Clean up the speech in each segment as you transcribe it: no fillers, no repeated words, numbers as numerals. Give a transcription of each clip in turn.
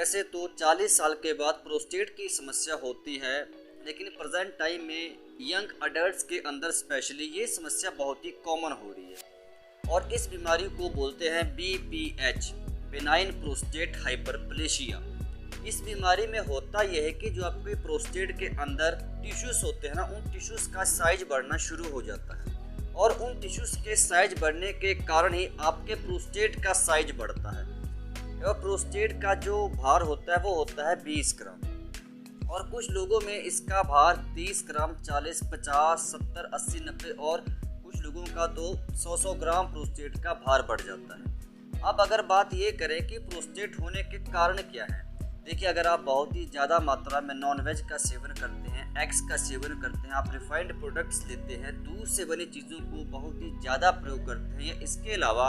वैसे तो 40 साल के बाद प्रोस्टेट की समस्या होती है, लेकिन प्रेजेंट टाइम में यंग अडल्ट्स के अंदर स्पेशली ये समस्या बहुत ही कॉमन हो रही है और इस बीमारी को बोलते हैं BPH, बेनाइन प्रोस्टेट हाइपरप्लेशिया। इस बीमारी में होता यह है कि जो आपके प्रोस्टेट के अंदर टिश्यूज़ होते हैं ना, उन टिश्यूज़ का साइज बढ़ना शुरू हो जाता है और उन टिश्यूज़ के साइज बढ़ने के कारण ही आपके प्रोस्टेट का साइज बढ़ता है। और प्रोस्टेट का जो भार होता है वो होता है 20 ग्राम और कुछ लोगों में इसका भार 30 ग्राम, 40, 50, 70, 80, 90 और कुछ लोगों का तो 100 ग्राम प्रोस्टेट का भार बढ़ जाता है। अब अगर बात ये करें कि प्रोस्टेट होने के कारण क्या है, देखिए अगर आप बहुत ही ज़्यादा मात्रा में नॉनवेज का सेवन करते हैं, एग्स का सेवन करते हैं, आप रिफाइंड प्रोडक्ट्स लेते हैं, दूध से बनी चीज़ों को बहुत ही ज़्यादा प्रयोग करते हैं, या इसके अलावा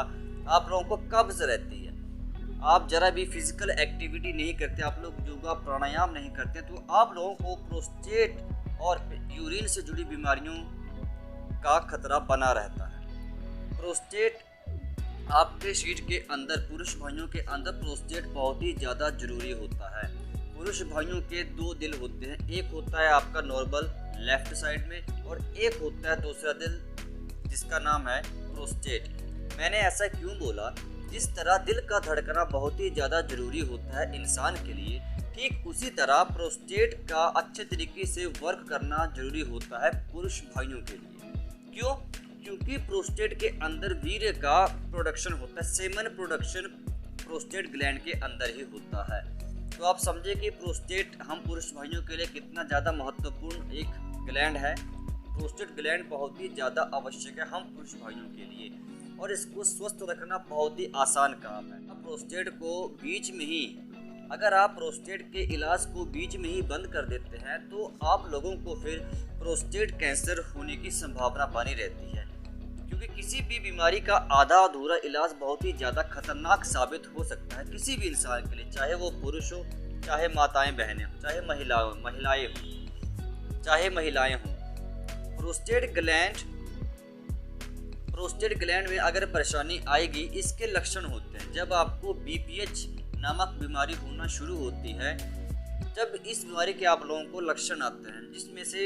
आप लोगों को कब्ज़ रहती है, आप ज़रा भी फिजिकल एक्टिविटी नहीं करते, आप लोग योगा प्राणायाम नहीं करते, तो आप लोगों को प्रोस्टेट और यूरिन से जुड़ी बीमारियों का खतरा बना रहता है। प्रोस्टेट आपके शरीर के अंदर, पुरुष भाइयों के अंदर प्रोस्टेट बहुत ही ज़्यादा ज़रूरी होता है। पुरुष भाइयों के 2 दिल होते हैं, एक होता है आपका नॉर्मल लेफ्ट साइड में और एक होता है दूसरा दिल जिसका नाम है प्रोस्टेट। मैंने ऐसा क्यों बोला? जिस तरह दिल का धड़कना बहुत ही ज़्यादा ज़रूरी होता है इंसान के लिए, ठीक उसी तरह प्रोस्टेट का अच्छे तरीके से वर्क करना ज़रूरी होता है पुरुष भाइयों के लिए। क्यों? क्योंकि प्रोस्टेट के अंदर वीर्य का प्रोडक्शन होता है, सेमन प्रोडक्शन प्रोस्टेट ग्लैंड के अंदर ही होता है। तो आप समझे कि प्रोस्टेट हम पुरुष भाइयों के लिए कितना ज़्यादा महत्वपूर्ण एक ग्लैंड है। प्रोस्टेट ग्लैंड बहुत ही ज़्यादा आवश्यक है हम पुरुष भाइयों के लिए और इसको स्वस्थ रखना बहुत ही आसान काम है। अब प्रोस्टेट को बीच में ही, अगर आप प्रोस्टेट के इलाज को बीच में ही बंद कर देते हैं तो आप लोगों को फिर प्रोस्टेट कैंसर होने की संभावना बनी रहती है, क्योंकि किसी भी बीमारी का आधा अधूरा इलाज बहुत ही ज़्यादा खतरनाक साबित हो सकता है किसी भी इंसान के लिए, चाहे वो पुरुष हो, चाहे माताएं बहनें हों, चाहे महिलाएं हों, चाहे महिलाएं हों। प्रोस्टेट ग्लैंड में अगर परेशानी आएगी, इसके लक्षण होते हैं। जब आपको BPH नामक बीमारी होना शुरू होती है, जब इस बीमारी के आप लोगों को लक्षण आते हैं, जिसमें से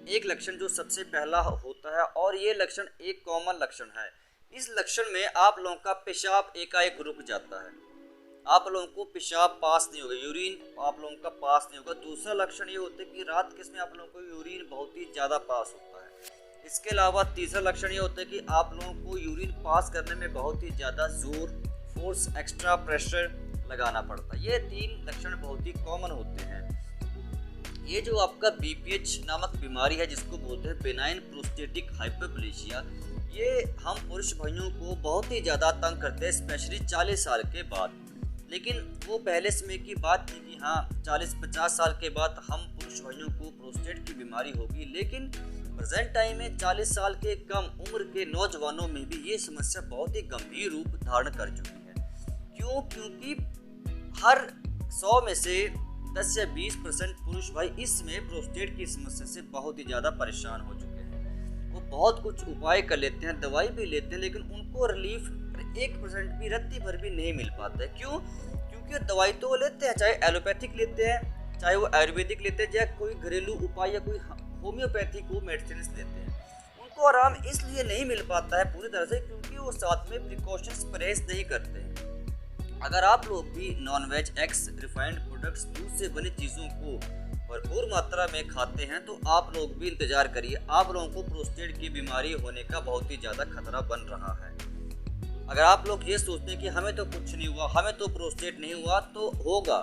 एक लक्षण जो सबसे पहला होता है और ये लक्षण एक कॉमन लक्षण है, इस लक्षण में आप लोगों का पेशाब एकाएक रुक जाता है, आप लोगों को पेशाब पास नहीं होगा, यूरिन आप लोगों का पास नहीं होगा। दूसरा लक्षण ये होता है कि रात के समय आप लोगों को यूरिन बहुत ही ज़्यादा पास होता है। इसके अलावा तीसरा लक्षण ये होता है कि आप लोगों को यूरिन पास करने में बहुत ही ज़्यादा जोर, फोर्स, एक्स्ट्रा प्रेशर लगाना पड़ता है। ये 3 लक्षण बहुत ही कॉमन होते हैं। ये जो आपका BPH नामक बीमारी है, जिसको बोलते हैं बेनाइन प्रोस्टेटिक हाइपरप्लेशिया, ये हम पुरुष भाइयों को बहुत ही ज़्यादा तंग करते हैं, स्पेशली 40 साल के बाद। लेकिन वो पहले समय की बात थी कि हाँ 40-50 साल के बाद हम पुरुष भाइयों को प्रोस्टेट की बीमारी होगी, लेकिन प्रेजेंट टाइम में 40 साल के कम उम्र के नौजवानों में भी ये समस्या बहुत ही गंभीर रूप धारण कर चुकी है। क्यों? क्योंकि हर 100 में से 10 या 20% पुरुष भाई इसमें प्रोस्टेट की समस्या से बहुत ही ज़्यादा परेशान हो चुके हैं। वो बहुत कुछ उपाय कर लेते हैं, दवाई भी लेते हैं, लेकिन उनको रिलीफ 1% भी, रत्ती भर भी नहीं मिल पाता है। क्यों? क्योंकि दवाई तो वो लेते हैं, चाहे एलोपैथिक लेते हैं, चाहे वो आयुर्वेदिक लेते हैं, चाहे कोई घरेलू उपाय या कोई होम्योपैथिक वो मेडिसिन लेते हैं, उनको आराम इसलिए नहीं मिल पाता है पूरी तरह से क्योंकि वो साथ में प्रिकॉशंस परहेज नहीं करते हैं। अगर आप लोग भी नॉनवेज, एग्स, रिफाइंड प्रोडक्ट्स, दूध से बनी चीज़ों को भरपूर मात्रा में खाते हैं तो आप लोग भी इंतजार करिए, आप लोगों को प्रोस्टेट की बीमारी होने का बहुत ही ज़्यादा खतरा बन रहा है। अगर आप लोग ये सोचते हैं कि हमें तो कुछ नहीं हुआ, हमें तो प्रोस्टेट नहीं हुआ, तो होगा,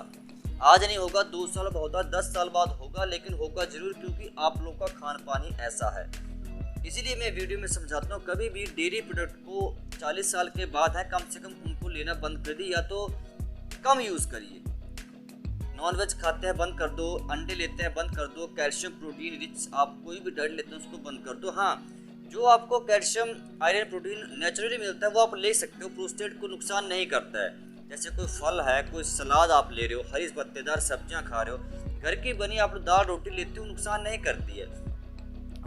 आज नहीं होगा, 2 साल बाद होगा, 10 साल बाद होगा, लेकिन होगा जरूर, क्योंकि आप लोगों का खान पान ही ऐसा है। इसीलिए मैं वीडियो में समझाता हूँ, कभी भी डेयरी प्रोडक्ट को 40 साल के बाद है कम से कम उनको लेना बंद कर दी, या तो कम यूज़ करिए। नॉनवेज खाते हैं बंद कर दो, अंडे लेते हैं बंद कर दो, कैल्शियम प्रोटीन रिच आप कोई भी डाइट लेते हैं उसको बंद कर दो। हाँ, जो आपको कैल्शियम, आयरन, प्रोटीन नेचुरली मिलता है वो आप ले सकते हो, प्रोस्टेट को नुकसान नहीं करता है। जैसे कोई फल है, कोई सलाद आप ले रहे हो, हरी पत्तेदार सब्जियां खा रहे हो, घर की बनी आप लोग दाल रोटी लेते हो, नुकसान नहीं करती है।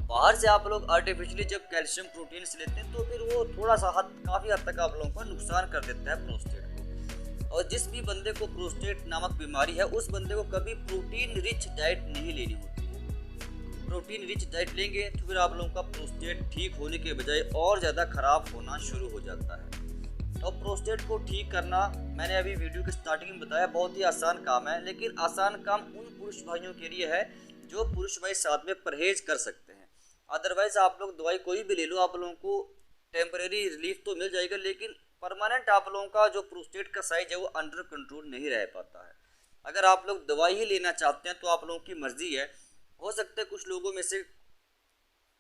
बाहर से आप लोग आर्टिफिशियली जब कैल्शियम प्रोटीन लेते हैं तो फिर वो थोड़ा सा काफ़ी हद तक आप लोगों को नुकसान कर देता है प्रोस्टेट को। और जिस भी बंदे को प्रोस्टेट नामक बीमारी है उस बंदे को कभी प्रोटीन रिच डाइट नहीं लेनी होती है। प्रोटीन रिच डाइट लेंगे तो फिर आप लोगों का प्रोस्टेट ठीक होने के बजाय और ज़्यादा खराब होना शुरू हो जाता है। और प्रोस्टेट को ठीक करना मैंने अभी वीडियो के स्टार्टिंग में बताया बहुत ही आसान काम है, लेकिन आसान काम उन पुरुष भाइयों के लिए है जो पुरुष भाई साथ में परहेज कर सकते हैं। अदरवाइज आप लोग दवाई कोई भी ले लो, आप लोगों को टेम्परेरी रिलीफ तो मिल जाएगा, लेकिन परमानेंट आप लोगों का जो प्रोस्टेट का साइज है वो अंडर कंट्रोल नहीं रह पाता है। अगर आप लोग दवाई ही लेना चाहते हैं तो आप लोगों की मर्जी है। हो सकता है कुछ लोगों में से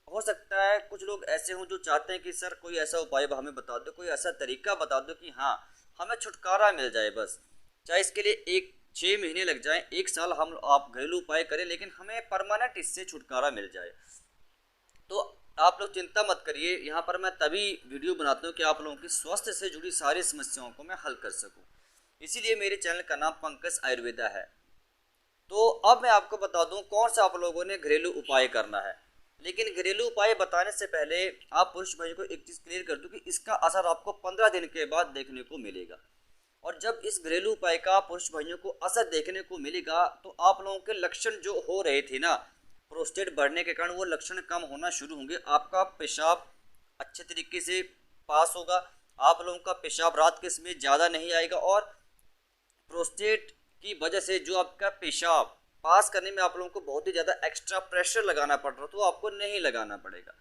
हो सकता है कुछ लोग ऐसे हों जो चाहते हैं कि सर कोई ऐसा उपाय हमें बता दो, कोई ऐसा तरीका बता दो कि हाँ हमें छुटकारा मिल जाए, बस चाहे इसके लिए 6 महीने लग जाए, 1 साल हम आप घरेलू उपाय करें, लेकिन हमें परमानेंट इससे छुटकारा मिल जाए। तो आप लोग चिंता मत करिए, यहाँ पर मैं तभी वीडियो बनाता हूँ कि आप लोगों की स्वास्थ्य से जुड़ी सारी समस्याओं को मैं हल कर सकूँ। इसीलिए मेरे चैनल का नाम पंकज आयुर्वेदा है। तो अब मैं आपको बता दूँ कौन सा आप लोगों ने घरेलू उपाय करना है। लेकिन घरेलू उपाय बताने से पहले आप पुरुष भाई को एक चीज़ क्लियर कर दूँ कि इसका असर आपको 15 दिन के बाद देखने को मिलेगा। और जब इस घरेलू उपाय का पुरुष भाइयों को असर देखने को मिलेगा तो आप लोगों के लक्षण जो हो रहे थे ना प्रोस्टेट बढ़ने के कारण, वो लक्षण कम होना शुरू होंगे। आपका पेशाब अच्छे तरीके से पास होगा, आप लोगों का पेशाब रात के समय ज़्यादा नहीं आएगा, और प्रोस्टेट की वजह से जो आपका पेशाब पास करने में आप लोगों को बहुत ही ज़्यादा एक्स्ट्रा प्रेशर लगाना पड़ रहा तो आपको नहीं लगाना पड़ेगा।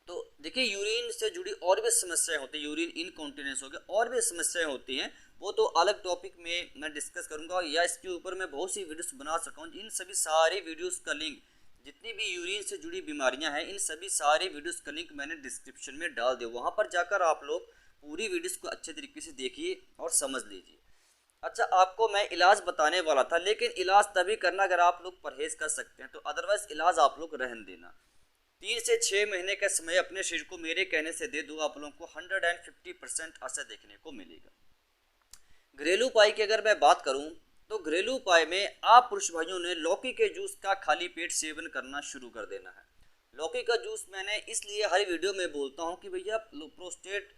तो देखिए यूरिन से जुड़ी और भी समस्याएं होती हैं, यूरिन इनकॉन्टिनेंस हो गया, और भी समस्याएं होती हैं, वो तो अलग टॉपिक में मैं डिस्कस करूंगा या इसके ऊपर मैं बहुत सी वीडियोस बना सका हूँ। इन सभी सारी वीडियोस का लिंक, जितनी भी यूरिन से जुड़ी बीमारियां हैं, इन सभी सारी वीडियोस का लिंक मैंने डिस्क्रिप्शन में डाल दिया, वहाँ पर जाकर आप लोग पूरी वीडियोस को अच्छे तरीके से देखिए और समझ लीजिए। अच्छा, आपको मैं इलाज बताने वाला था, लेकिन इलाज तभी करना अगर आप लोग परहेज कर सकते हैं, तो अदरवाइज इलाज आप लोग रहने देना। 3 से 6 महीने का समय अपने शरीर को मेरे कहने से दे दो, आप लोगों को 150% असर देखने को मिलेगा। घरेलू उपाय की अगर मैं बात करूं तो घरेलू उपाय में आप पुरुष भाइयों ने लौकी के जूस का खाली पेट सेवन करना शुरू कर देना है। लौकी का जूस मैंने इसलिए हर वीडियो में बोलता हूं कि भैया प्रोस्टेट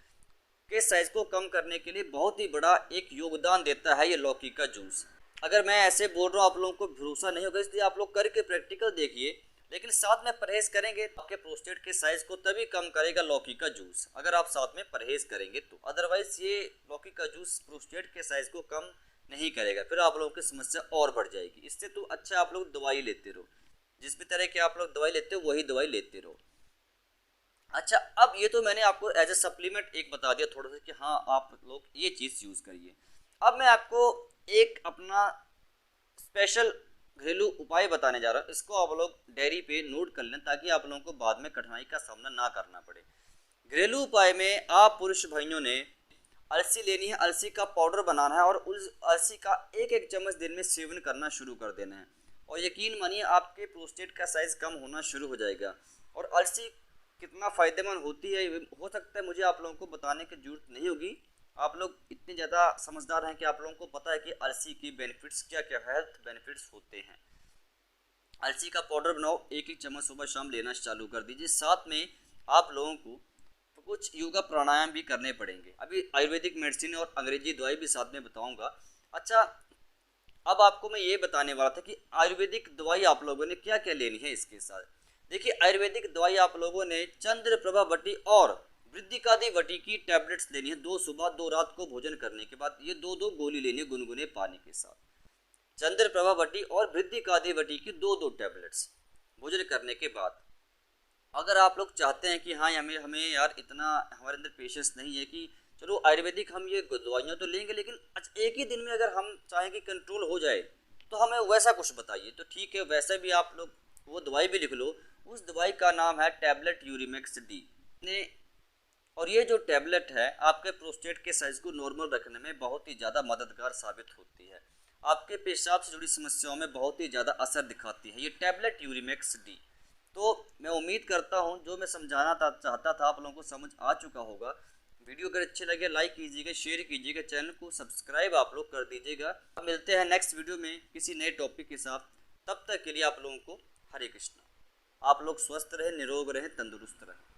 के साइज को कम करने के लिए बहुत ही बड़ा एक योगदान देता है ये लौकी का जूस। अगर मैं ऐसे बोल रहा हूँ आप लोगों को भरोसा नहीं होगा, इसलिए आप लोग करके प्रैक्टिकल देखिए, लेकिन साथ में परहेज करेंगे तो आपके प्रोस्टेट के साइज को तभी कम करेगा लौकी का जूस, अगर आप साथ में परहेज करेंगे तो। अदरवाइज ये लौकी का जूस प्रोस्टेट के साइज को कम नहीं करेगा, फिर आप लोगों की समस्या और बढ़ जाएगी। इससे तो अच्छा आप लोग दवाई लेते रहो, जिस भी तरह की आप लोग दवाई लेते हो वही दवाई लेते रहो। अच्छा, अब ये तो मैंने आपको एज ए सप्लीमेंट एक बता दिया थोड़ा सा कि हाँ आप लोग ये चीज़ यूज़ करिए। अब मैं आपको एक अपना स्पेशल घरेलू उपाय बताने जा रहा हूँ, इसको आप लोग डायरी पे नोट कर लें ताकि आप लोगों को बाद में कठिनाई का सामना ना करना पड़े। घरेलू उपाय में आप पुरुष भाइयों ने अलसी लेनी है, अलसी का पाउडर बनाना है और उस अलसी का 1-1 चम्मच दिन में सेवन करना शुरू कर देना है, और यकीन मानिए आपके प्रोस्टेट का साइज कम होना शुरू हो जाएगा। और अलसी कितना फ़ायदेमंद होती है हो सकता है मुझे आप लोगों को बताने की जरूरत नहीं होगी, आप लोग इतने ज़्यादा समझदार हैं कि आप लोगों को पता है कि अलसी की बेनिफिट्स क्या क्या हेल्थ बेनिफिट्स होते हैं। अलसी का पाउडर बनाओ, 1-1 चम्मच सुबह शाम लेना चालू कर दीजिए। साथ में आप लोगों को कुछ योगा प्राणायाम भी करने पड़ेंगे। अभी आयुर्वेदिक मेडिसिन और अंग्रेजी दवाई भी साथ में बताऊंगा। अच्छा, अब आपको मैं ये बताने वाला था कि आयुर्वेदिक दवाई आप लोगों ने क्या क्या लेनी है इसके साथ। देखिए, आयुर्वेदिक दवाई आप लोगों ने चंद्रप्रभा वटी और वृद्धिकादि वटी की टैबलेट्स लेनी है, 2 सुबह 2 रात को भोजन करने के बाद। ये 2-2 गोली लेनी है गुनगुने पानी के साथ। चंद्रप्रभा वटी और वृद्धिकादि वटी की 2-2 टैबलेट्स भोजन करने के बाद। अगर आप लोग चाहते हैं कि हाँ हमें यार इतना हमारे अंदर पेशेंस नहीं है कि चलो आयुर्वेदिक हम ये दवाइयाँ तो लेंगे, लेकिन एक ही दिन में अगर हम चाहें कि कंट्रोल हो जाए तो हमें वैसा कुछ बताइए, तो ठीक है वैसा भी आप लोग वो दवाई भी लिख लो। उस दवाई का नाम है टैबलेट यूरिमेक्स डी ने, और ये जो टैबलेट है आपके प्रोस्टेट के साइज को नॉर्मल रखने में बहुत ही ज़्यादा मददगार साबित होती है, आपके पेशाब से जुड़ी समस्याओं में बहुत ही ज़्यादा असर दिखाती है ये टैबलेट यूरिमेक्स डी। तो मैं उम्मीद करता हूँ जो मैं समझाना चाहता था आप लोगों को समझ आ चुका होगा। वीडियो अगर अच्छे लगे लाइक कीजिएगा, शेयर कीजिएगा, चैनल को सब्सक्राइब आप लोग कर दीजिएगा। अब मिलते हैं नेक्स्ट वीडियो में किसी नए टॉपिक के साथ, तब तक के लिए आप लोगों को हरे कृष्णा। आप लोग स्वस्थ रहें, निरोग रहें, तंदुरुस्त रहें।